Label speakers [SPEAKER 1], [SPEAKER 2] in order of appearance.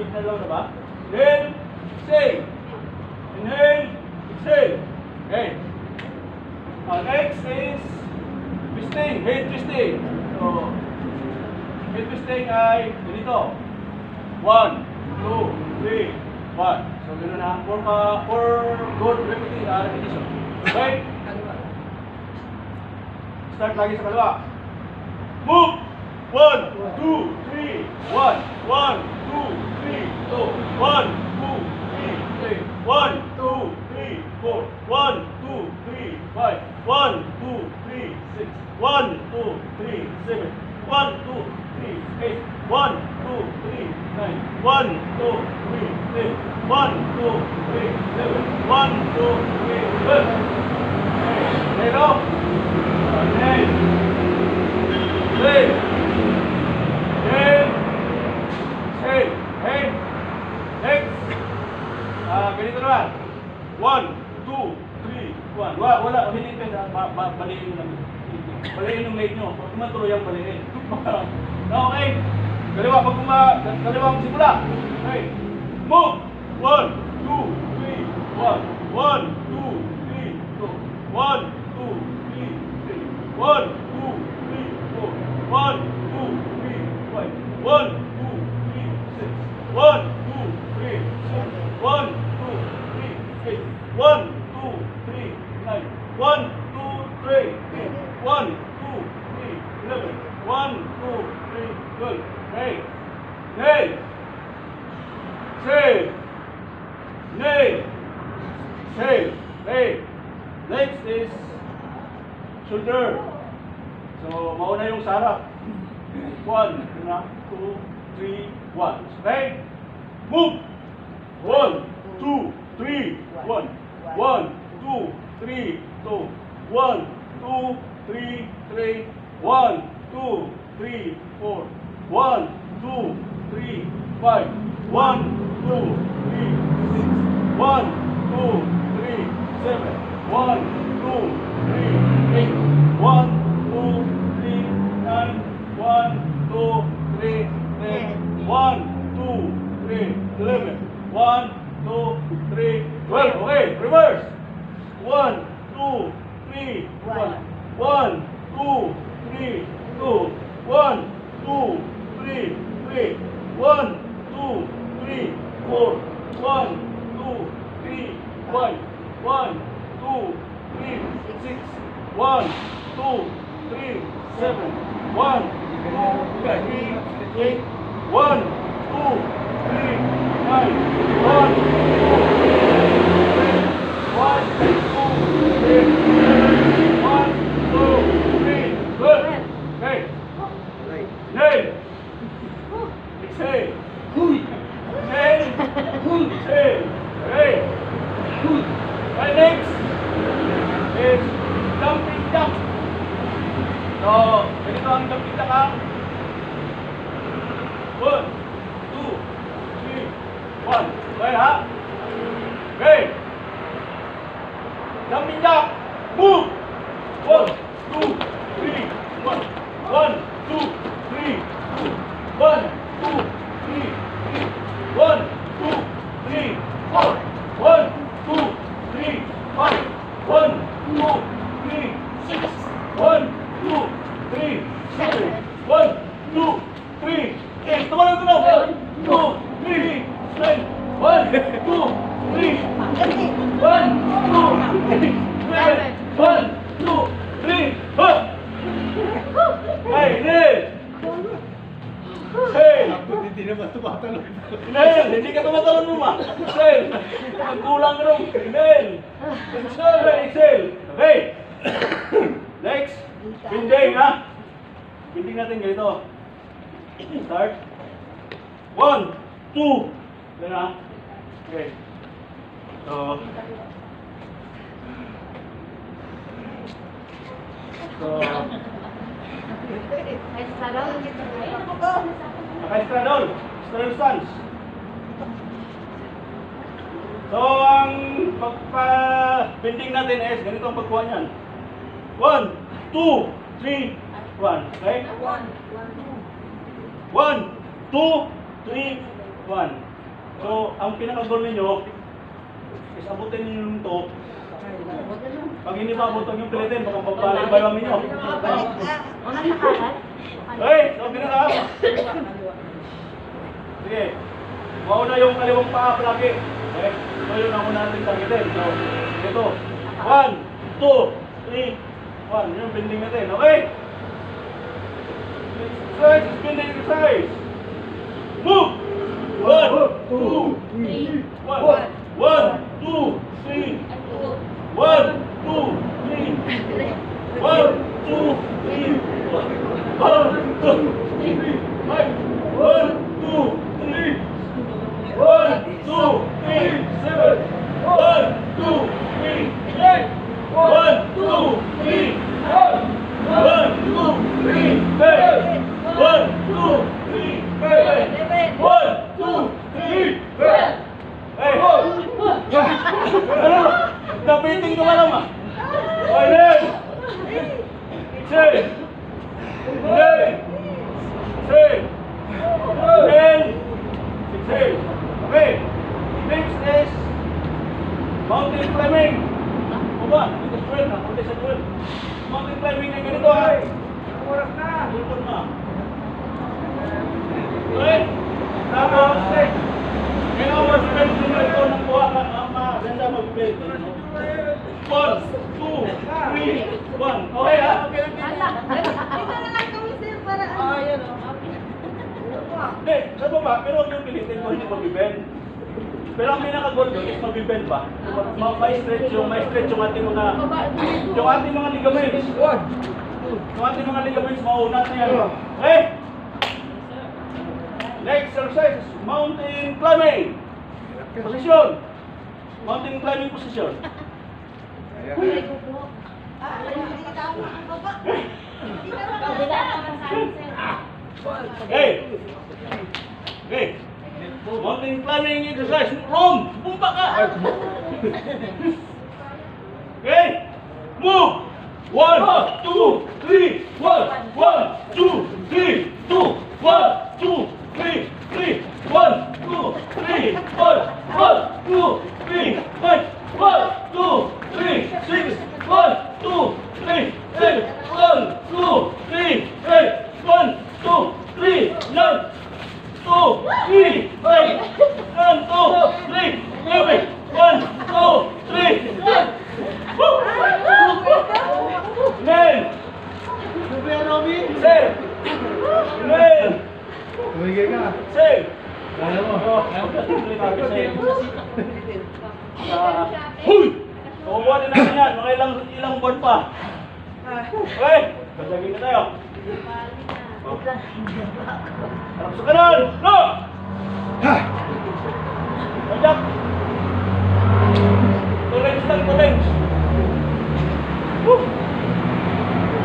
[SPEAKER 1] na lang na ba? Inhale, exhale. Inhale, exhale. Okay. Next is twisting, head twisting. So, head twisting ay ganito. 1, 2, 3, 1. So, gano'n na. For good repetition. Okay? Start lagi sa kaliwa. Move! 1, 2, 3, 1. 1, 2, 3, 2. 1, 2, 3, 1, 2, 3, 4. 1, 2, 3, 5. 1, 2, 3, 6. 1, 2, 3, 7. 1, 2, 3, 8. 1, 2, 3, 9. 1, 2, 3, 10. 1, 2, 3, 7. 1, 2, 3, 12. Pero, okay. Hey. Hey. Hey. Hey. Next. Ganito naman. 1, 2, 3, 1. Wala, hindi pwede. Baliin lang. Baliin yung leg nyo. Pag matuloy ang baliin. Okay. Kaliwa, kaliwa ang simula. Okay. Move. 1, 2, 3, 1. 1, 2, 3, 2. 1, 2, 3, 3. 1, 2, 3, 4. 1, 2, 3, 5. 1, 2, 3, 6. 1, 2, 3, 7. 1, 2, 3, 8. 1, 2, 3, 9. 1, 2, 3, 10. 1, 2, 3, 11. 1, 2, 3, 12. Hey. Hey. Say. Nay. Say. Hey. Next is shoulder. So, mauna yung sarap. 1, 2, 3, 1. Okay? Move! 1, 2, 3, 1. 1, 2, 3, 2. 1, 2, 3, 3. 1, 2, 3, 4. 1, 2, 3, 5. 1, 2, 3, 6. 1, 2, 3, 7. 1, 2, 3, 8. 1, 2, 3, 9. 1, 2, 3, 10. 1, 2, 3, 11. 1, 2, 3, 12. Okay, reverse. 1, 2, 3, 1. 1, 2, 3, 2. 1, 2, 3, 3. 1, 2, 3, 4. 1, 2, 3, 5. 1, 2, 3, 6. 1, 2, 3, 7. 1, 2, 3, 8. 1, 2, 3, 9. 1, 2, 3, 1, 2, 3. Good. Okay. Nail. Exhale. Nail. Exhale. Okay. And next is jumping jack. So, ganito ang jumping jack ha. 1, 2, 3, 1. Okay ha? Okay. Jumping jack. Move. 1, 2, 3, 1. 1, 2, 3, 2. 1, 2, 3, 3. 1, 2, 3, 4. 1, 2, 3, 5. 1, 2, 3, 6. 1, 2, 3, 7. 1, 2, 3, 8. Tumalong ko na. 1, 2, 3, 9. 1, 2, 3, 1, 2, 3, 7. 1, 2, 3, huh! Hey, Neil! Hey!
[SPEAKER 2] Hindi naman tumatalon.
[SPEAKER 1] Neil, hindi ka tumatalon mo ma. Excel! Nagkulang ka nung. Neil! Excel! Excel! Okay! Next! Binding ha! Binding natin ganito. Start. 1, 2. Yan ha. Okay. So, naka-straddle. Straddle stance. So, ang pagpa-bending natin is ganito ang pagkuha niyan. 1, 2, 3, 1. Okay? 1, 2, 3, 1. So, ang pinaka-goal ninyo is abutin ninyo yung to. Pag hindi pa abot yung pilitin, baka pagbalik ba yung ninyo? Hey! So, pinaka! Sige. Mauna yung kaliwang paa palagi. Okay? So, yun ang una natin targetin. So, ito. 1, 2, 3, 1. Yung bending natin. Okay? Exercise is bending exercise. Move! 1, 2, 3, 1, 1, 2, 3, 1, 2, 3, 1, 2, 3, 1, 2, 3, 1, 2, 3, 1, 2, 3, 7, 1, 2, 3, 8, 1, 2, 3, 1, 2, 3, 8, 1, 2, 3, 8, 1, 2, 3, 8. Hey! Ano? Napiting ka ba naman? Okay, Nen! Say! Nen! Say! Nen! Say! Okay! Next is mountain climbing. Baba, dito sa duel na. Kunti sa duel. Mountain climbing ay ganito ha. Oras na. Tulpon na. Okay? Tapos, kaya ako mag-spend numero ito ng buha ka maganda mag-spend. 1, 2, 3, 1. Okay ha? Okay lang.
[SPEAKER 2] Dito na lang kami sir para ano.
[SPEAKER 3] Ayun o.
[SPEAKER 1] Hindi, sa baba, pero huwag yung pilitin ko hindi mag-bend. Pero ang pinaka-goal doon is mag-bend ba? May-stretch yung ating mga ligaments. Yung ating mga ligaments, maunat na yan. Okay? Next exercise is mountain climbing. Position. Mountain climbing position. Hey! Hey! Mountain climbing exercise. Rom! Bumba ka! Okay? Move! 1, 2, 3, 1, 1, 2, 3, 2, 1, 2, 3, 3, 1, 2, 3, 1, 1, 2, 3, 5, 1, 2, 3, 6, 1, 2, 3, 7, 1, 2, 3, 8, 1, 2, 3, 9, 2, 3, 5, 1, 2, 3, 11, 1, 2, 3, 10. Nen! Sir! Nen!
[SPEAKER 4] Tumigil ka.
[SPEAKER 1] Sir!
[SPEAKER 4] Kaya mo.
[SPEAKER 1] Huy! Kukuha din natin yan. Mga ilang buwan pa. Okay? Kasagin na tayo. Harap sa kanan! No!
[SPEAKER 4] Ha!
[SPEAKER 1] Pajak!